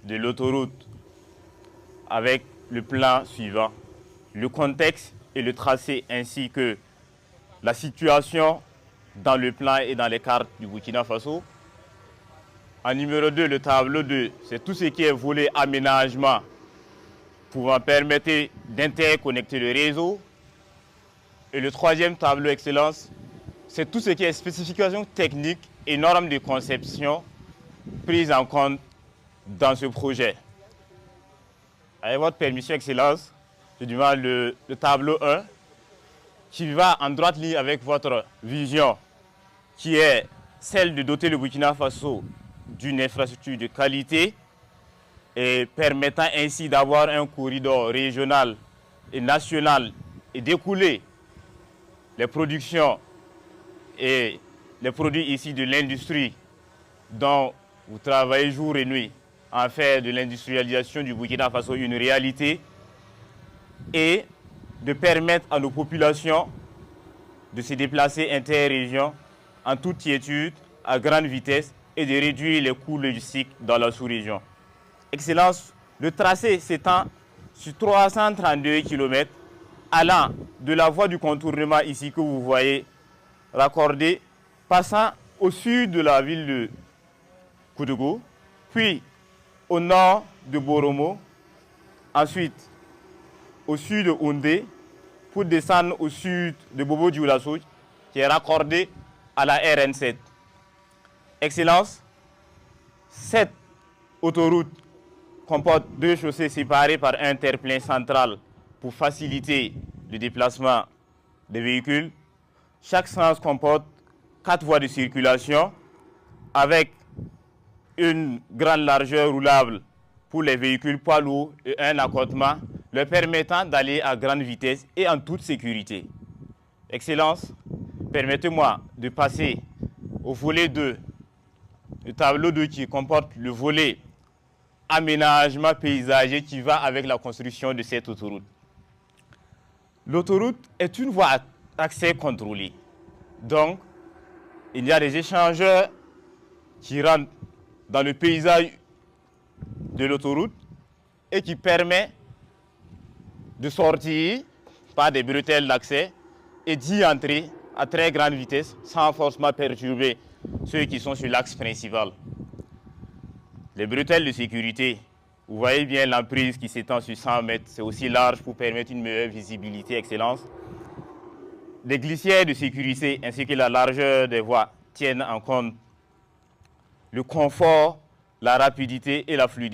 de l'autoroute avec le plan suivant. Le contexte et le tracé ainsi que la situation dans le plan et dans les cartes du Burkina Faso. En numéro 2, le tableau 2, c'est tout ce qui est volet aménagement pouvant permettre d'interconnecter le réseau. Et le troisième tableau excellence, c'est tout ce qui est spécification technique et normes de conception prises en compte dans ce projet. Avec votre permission, Excellence, je demande le tableau 1 qui va en droite ligne avec votre vision qui est celle de doter le Burkina Faso d'une infrastructure de qualité et permettant ainsi d'avoir un corridor régional et national et d'écouler les productions et les produits ici de l'industrie dont vous travaillez jour et nuit en faire de l'industrialisation du Burkina Faso une réalité et de permettre à nos populations de se déplacer interrégions en toute quiétude, à grande vitesse et de réduire les coûts logistiques dans la sous-région. Excellence, le tracé s'étend sur 332 km allant de la voie du contournement ici que vous voyez raccordée, passant au sud de la ville de Koudougou, puis au nord de Boromo, ensuite au sud de Houndé, pour descendre au sud de Bobo Dioulasso, qui est raccordé à la RN7. Excellence, cette autoroute comporte deux chaussées séparées par un terre-plein central pour faciliter le déplacement des véhicules. Chaque sens comporte 4 voies de circulation avec une grande largeur roulable pour les véhicules poids lourds et un accotement leur permettant d'aller à grande vitesse et en toute sécurité. Excellence, permettez-moi de passer au volet 2, le tableau 2 qui comporte le volet aménagement paysager qui va avec la construction de cette autoroute. L'autoroute est une voie à accès contrôlé. Donc, il y a des échangeurs qui rentrent dans le paysage de l'autoroute et qui permet de sortir par des bretelles d'accès et d'y entrer à très grande vitesse sans forcément perturber ceux qui sont sur l'axe principal. Les bretelles de sécurité, vous voyez bien l'emprise qui s'étend sur 100 mètres, c'est aussi large pour permettre une meilleure visibilité, excellence. Les glissières de sécurité ainsi que la largeur des voies tiennent en compte le confort, la rapidité et la fluidité